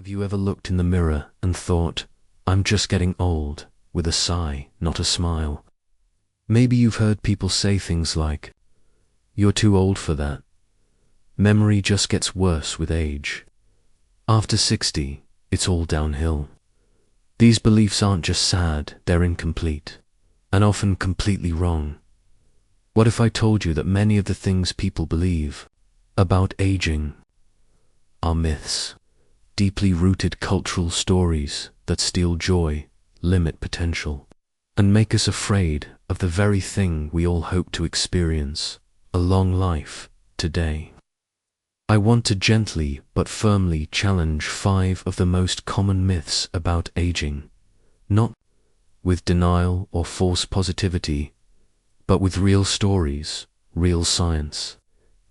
Have you ever looked in the mirror and thought, I'm just getting old, with a sigh, not a smile? Maybe you've heard people say things like, you're too old for that. Memory just gets worse with age. After 60, it's all downhill. These beliefs aren't just sad, they're incomplete, and often completely wrong. What if I told you that many of the things people believe about aging are myths? Deeply rooted cultural stories that steal joy, limit potential, and make us afraid of the very thing we all hope to experience, a long life, today. I want to gently but firmly challenge 5 of the most common myths about aging, not with denial or false positivity, but with real stories, real science,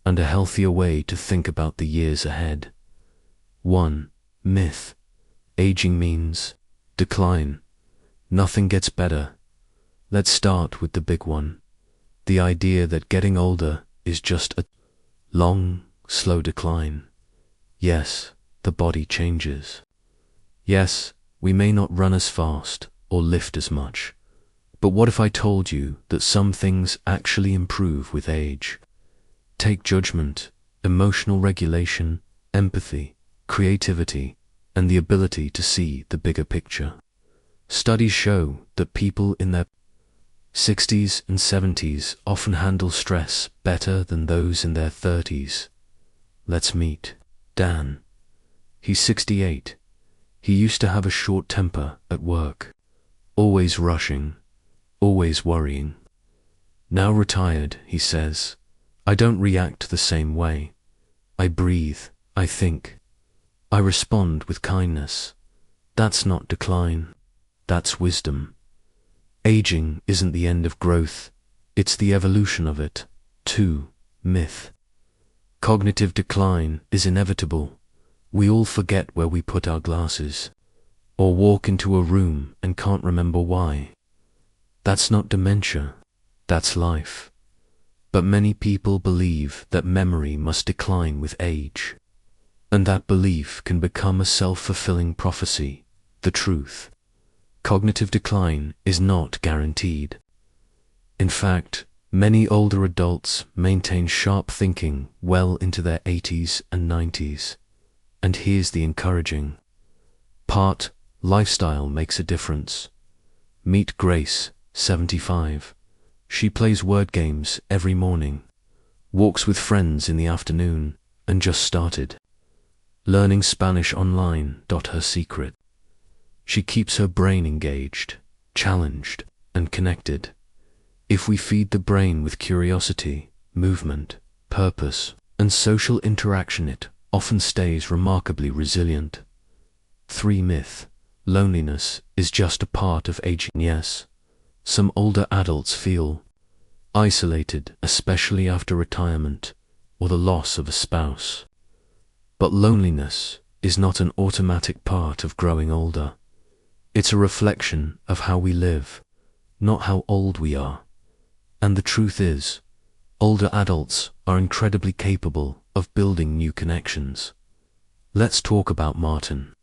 and a healthier way to think about the years ahead. 1. Myth: aging means decline. Nothing gets better. Let's start with the big one. The idea that getting older is just a long, slow decline. Yes, the body changes. Yes, we may not run as fast or lift as much. But what if I told you that some things actually improve with age? Take judgment, emotional regulation, empathy, creativity, and the ability to see the bigger picture. Studies show that people in their 60s and 70s often handle stress better than those in their 30s. Let's meet Dan. He's 68. He used to have a short temper at work, always rushing, always worrying. Now retired, he says, I don't react the same way. I breathe, I think. I respond with kindness. That's not decline. That's wisdom. Aging isn't the end of growth. It's the evolution of it. 2. Myth: cognitive decline is inevitable. We all forget where we put our glasses, or walk into a room and can't remember why. That's not dementia. That's life. But many people believe that memory must decline with age. And that belief can become a self-fulfilling prophecy. The truth: cognitive decline is not guaranteed. In fact, many older adults maintain sharp thinking well into their 80s and 90s. And here's the encouraging part: lifestyle makes a difference. Meet Grace, 75. She plays word games every morning, walks with friends in the afternoon, and just started learning Spanish online. Her secret: she keeps her brain engaged, challenged, and connected. If we feed the brain with curiosity, movement, purpose, and social interaction, it often stays remarkably resilient. 3. Myth: loneliness is just a part of aging. Yes, some older adults feel isolated, especially after retirement or the loss of a spouse. But loneliness is not an automatic part of growing older. It's a reflection of how we live, not how old we are. And the truth is, older adults are incredibly capable of building new connections. Let's talk about Martin.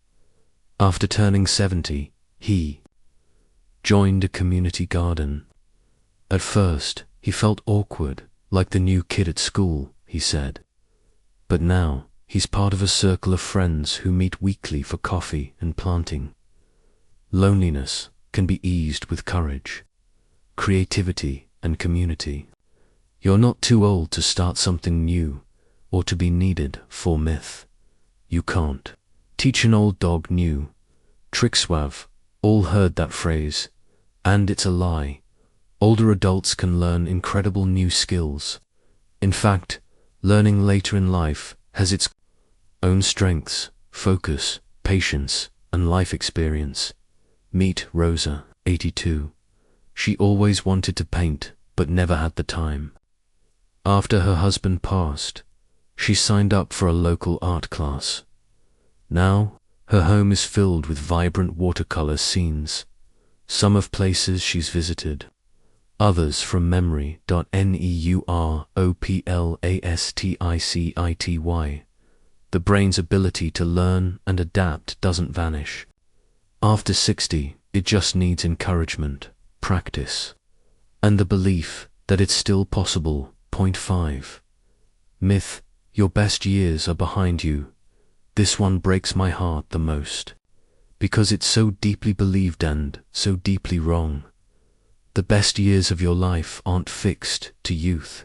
After turning 70, he joined a community garden. At first, he felt awkward, like the new kid at school, he said. But now, he's part of a circle of friends who meet weekly for coffee and planting. Loneliness can be eased with courage, creativity, and community. You're not too old to start something new or to be needed. 4. Myth: you can't teach an old dog new tricks. We've all heard that phrase, and it's a lie. Older adults can learn incredible new skills. In fact, learning later in life has its own strengths: focus, patience, and life experience. Meet Rosa, 82. She always wanted to paint, but never had the time. After her husband passed, she signed up for a local art class. Now, her home is filled with vibrant watercolor scenes, some of places she's visited, others from memory. Neuroplasticity. The The brain's ability to learn and adapt doesn't vanish. After 60, it just needs encouragement, practice, and the belief that it's still possible. Point 5. Myth: your best years are behind you. This one breaks my heart the most, because it's so deeply believed and so deeply wrong. The best years of your life aren't fixed to youth.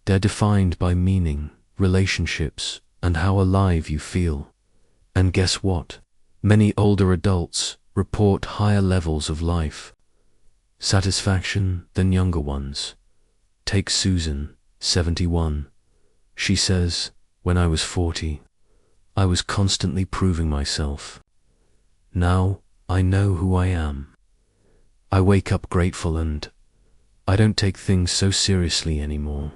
They're defined by meaning, relationships, and how alive you feel. And guess what? Many older adults report higher levels of life satisfaction than younger ones. Take Susan, 71. She says, "When I was 40, I was constantly proving myself. Now I know who I am. I wake up grateful and I don't take things so seriously anymore."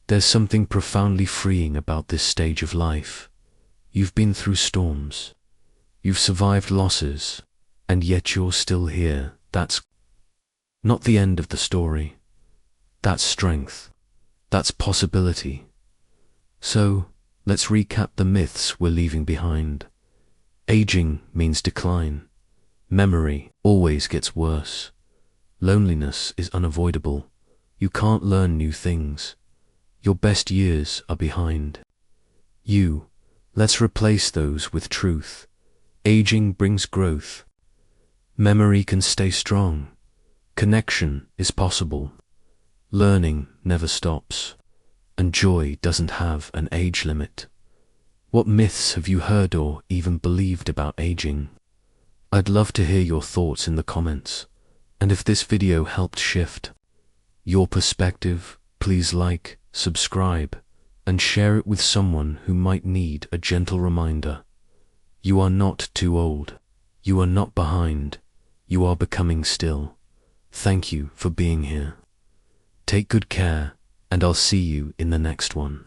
There's something profoundly freeing about this stage of life. You've been through storms. You've survived losses, and yet you're still here. That's not the end of the story. That's strength. That's possibility. So, let's recap the myths we're leaving behind. Aging means decline. Memory always gets worse. Loneliness is unavoidable. You can't learn new things. Your best years are behind you. Let's replace those with truth. Aging brings growth. Memory can stay strong. Connection is possible. Learning never stops. And joy doesn't have an age limit. What myths have you heard or even believed about aging? I'd love to hear your thoughts in the comments. And if this video helped shift your perspective, please like, subscribe, and share it with someone who might need a gentle reminder. You are not too old. You are not behind. You are becoming still. Thank you for being here. Take good care, and I'll see you in the next one.